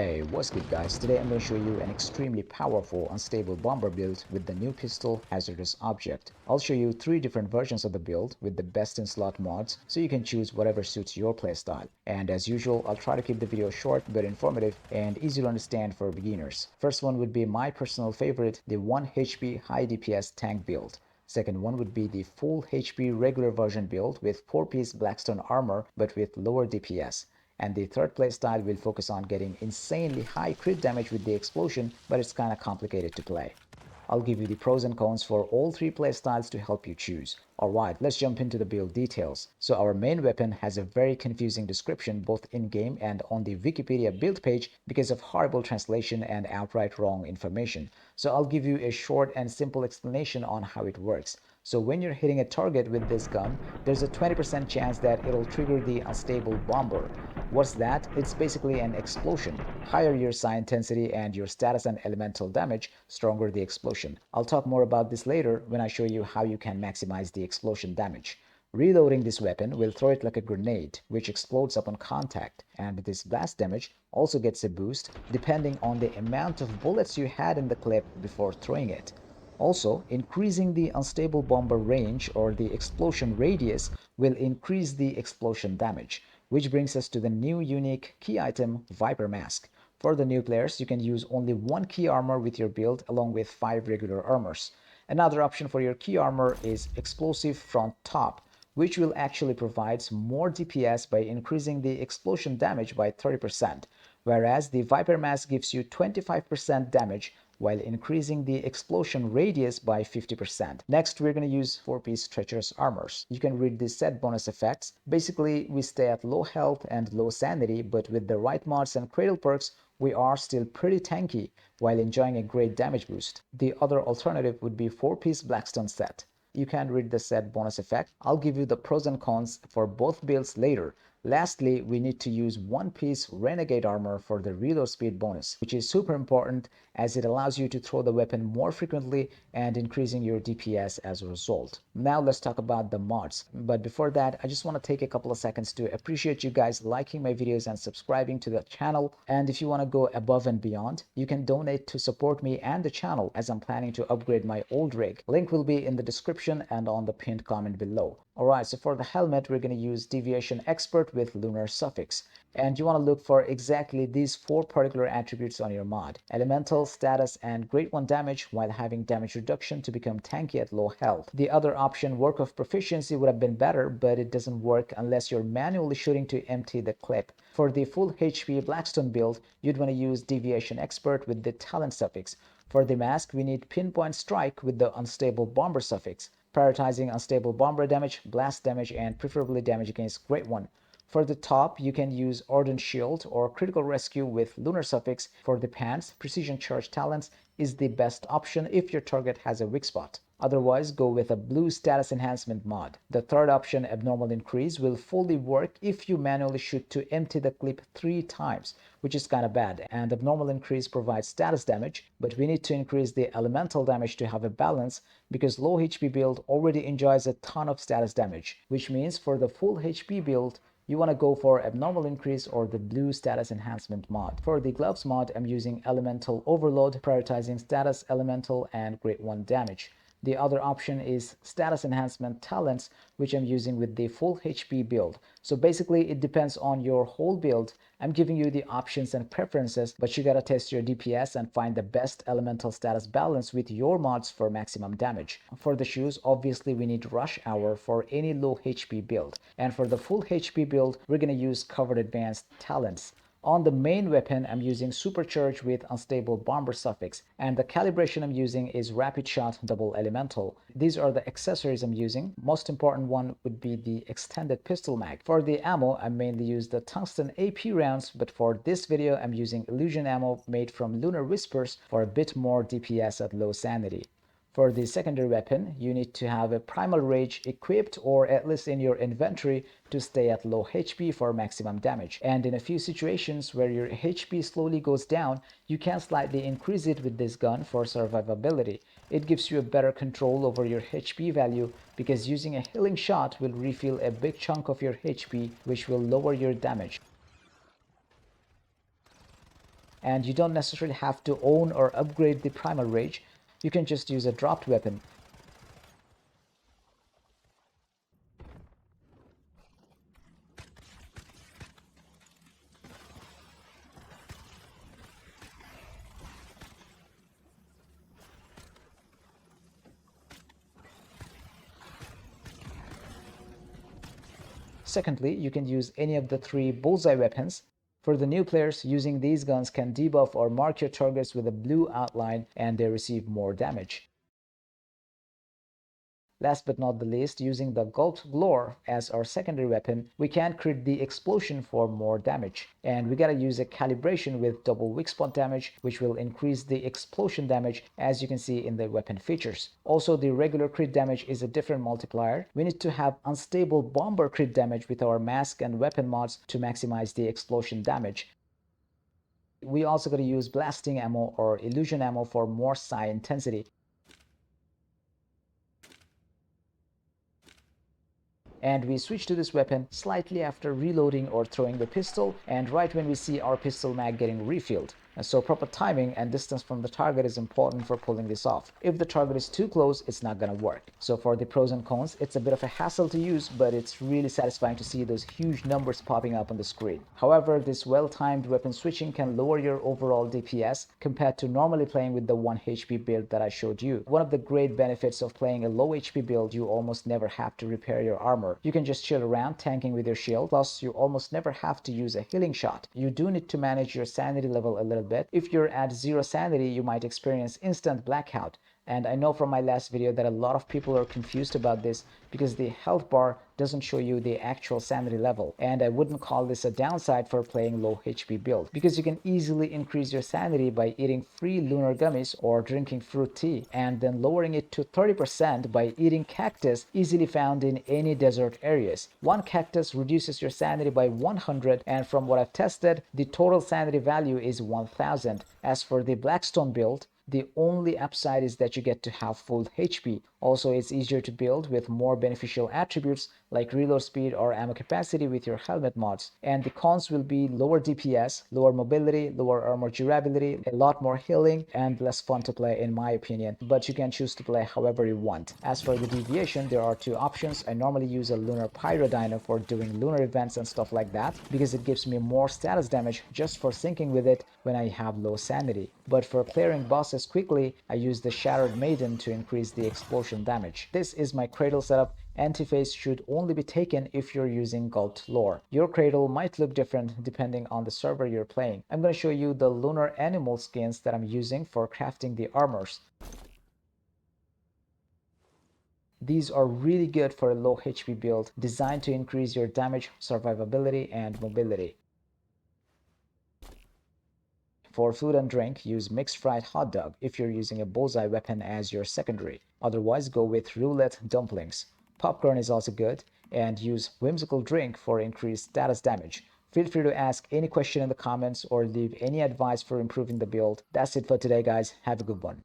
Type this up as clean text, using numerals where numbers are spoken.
Hey, what's good guys? Today I'm going to show you an extremely powerful unstable bomber build with the new pistol Hazardus object. I'll show you 3 different versions of the build with the best in slot mods so you can choose whatever suits your playstyle. And as usual, I'll try to keep the video short but informative and easy to understand for beginners. First one would be my personal favorite, the 1 HP high DPS tank build. Second one would be the full HP regular version build with 4-piece Blackstone armor but with lower DPS. And the third playstyle will focus on getting insanely high crit damage with the explosion, but it's kinda complicated to play. I'll give you the pros and cons for all 3 playstyles to help you choose. Alright, let's jump into the build details. So our main weapon has a very confusing description both in-game and on the Wikipedia build page because of horrible translation and outright wrong information. So I'll give you a short and simple explanation on how it works. So when you're hitting a target with this gun, there's a 20% chance that it'll trigger the unstable bomber. What's that? It's basically an explosion. Higher your psi intensity and your status and elemental damage, stronger the explosion. I'll talk more about this later when I show you how you can maximize the explosion damage. Reloading this weapon will throw it like a grenade, which explodes upon contact, and this blast damage also gets a boost depending on the amount of bullets you had in the clip before throwing it. Also, increasing the unstable bomber range or the explosion radius will increase the explosion damage, which brings us to the new unique key item, Viper Mask. For the new players, you can use only 1 key armor with your build along with 5 regular armors. Another option for your key armor is Explosive Front Top, which will actually provide more DPS by increasing the explosion damage by 30%, whereas the Viper Mask gives you 25% damage while increasing the explosion radius by 50%. Next, we're going to use 4-piece treacherous armors. You can read the set bonus effects. Basically, we stay at low health and low sanity, but with the right mods and cradle perks, we are still pretty tanky while enjoying a great damage boost. The other alternative would be 4-piece Blackstone set. You can read the set bonus effect. I'll give you the pros and cons for both builds later. Lastly, we need to use 1-piece Renegade armor for the reload speed bonus, which is super important as it allows you to throw the weapon more frequently and increasing your DPS as a result. Now let's talk about the mods. But before that, I just want to take a couple of seconds to appreciate you guys liking my videos and subscribing to the channel. And if you want to go above and beyond, you can donate to support me and the channel as I'm planning to upgrade my old rig. Link will be in the description and on the pinned comment below. Alright, so for the helmet, we're going to use Deviation Expert with Lunar Suffix. And you want to look for exactly these 4 particular attributes on your mod: Elemental, Status, and Great 1 damage while having damage reduction to become tanky at low health. The other option, Work of Proficiency, would have been better, but it doesn't work unless you're manually shooting to empty the clip. For the full HP Blackstone build, you'd want to use Deviation Expert with the Talent suffix. For the mask, we need Pinpoint Strike with the Unstable Bomber suffix, prioritizing unstable bomber damage, blast damage, and preferably damage against Great 1. For the top, you can use Ardent Shield or Critical Rescue with Lunar suffix. For the pants, Precision Charge Talents is the best option if your target has a weak spot. Otherwise, go with a blue status enhancement mod. The third option, Abnormal Increase, will fully work if you manually shoot to empty the clip 3 times, which is kinda bad. And Abnormal Increase provides status damage, but we need to increase the elemental damage to have a balance because low HP build already enjoys a ton of status damage, which means for the full HP build, you want to go for Abnormal Increase or the blue status enhancement mod. For the gloves mod, I'm using Elemental Overload, prioritizing status, elemental, and Great 1 damage. The other option is Status Enhancement Talents, which I'm using with the full HP build. So basically, it depends on your whole build. I'm giving you the options and preferences, but you gotta test your DPS and find the best elemental status balance with your mods for maximum damage. For the shoes, obviously we need Rush Hour for any low HP build. And for the full HP build, we're gonna use Covered Advanced Talents. On the main weapon, I'm using Supercharge with Unstable Bomber suffix, and the calibration I'm using is Rapid Shot Double Elemental. These are the accessories I'm using. Most important one would be the Extended Pistol Mag. For the ammo, I mainly use the Tungsten AP rounds, but for this video, I'm using Illusion ammo made from Lunar Whispers for a bit more DPS at low sanity. For the secondary weapon, you need to have a Primal Rage equipped or at least in your inventory to stay at low HP for maximum damage. And in a few situations where your HP slowly goes down, you can slightly increase it with this gun for survivability. It gives you a better control over your HP value because using a healing shot will refill a big chunk of your HP, which will lower your damage. And you don't necessarily have to own or upgrade the primal rage. You can just use a dropped weapon. Secondly, you can use any of the 3 bullseye weapons. For the new players, using these guns can debuff or mark your targets with a blue outline and they receive more damage. Last but not the least, using the Gulp Glore as our secondary weapon, we can crit the explosion for more damage. And we gotta use a calibration with double weak spot damage, which will increase the explosion damage, as you can see in the weapon features. Also, the regular crit damage is a different multiplier. We need to have Unstable Bomber crit damage with our mask and weapon mods to maximize the explosion damage. We also gotta use blasting ammo or illusion ammo for more psi intensity. And we switch to this weapon slightly after reloading or throwing the pistol, and right when we see our pistol mag getting refilled. And so proper timing and distance from the target is important for pulling this off. If the target is too close, it's not gonna work. So for the pros and cons, it's a bit of a hassle to use, but it's really satisfying to see those huge numbers popping up on the screen. However, this well-timed weapon switching can lower your overall DPS compared to normally playing with the 1 HP build that I showed you. One of the great benefits of playing a low HP build, you almost never have to repair your armor. You can just chill around tanking with your shield, plus you almost never have to use a healing shot. You do need to manage your sanity level a little bit. If you're at 0 sanity, you might experience instant blackout. And I know from my last video that a lot of people are confused about this because the health bar doesn't show you the actual sanity level. And I wouldn't call this a downside for playing low HP build, because you can easily increase your sanity by eating free lunar gummies or drinking fruit tea, and then lowering it to 30% by eating cactus easily found in any desert areas. One cactus reduces your sanity by 100, and from what I've tested, the total sanity value is 1000. As for the Blackstone build, the only upside is that you get to have full HP. Also, it's easier to build with more beneficial attributes like reload speed or ammo capacity with your helmet mods. And the cons will be lower DPS, lower mobility, lower armor durability, a lot more healing, and less fun to play in my opinion. But you can choose to play however you want. As for the deviation, there are 2 options. I normally use a Lunar Pyro Dino for doing lunar events and stuff like that, because it gives me more status damage just for syncing with it when I have low sanity. But for clearing bosses quickly, I use the Shattered Maiden to increase the explosion damage. This is my cradle setup. Anti-phase should only be taken if you're using Gulp lore. Your cradle might look different depending on the server you're playing. I'm going to show you the lunar animal skins that I'm using for crafting the armors. These are really good for a low HP build, designed to increase your damage, survivability, and mobility. For food and drink, use mixed fried hot dog if you're using a bullseye weapon as your secondary. Otherwise, go with roulette dumplings. Popcorn is also good, and use whimsical drink for increased status damage. Feel free to ask any question in the comments or leave any advice for improving the build. That's it for today, guys. Have a good one.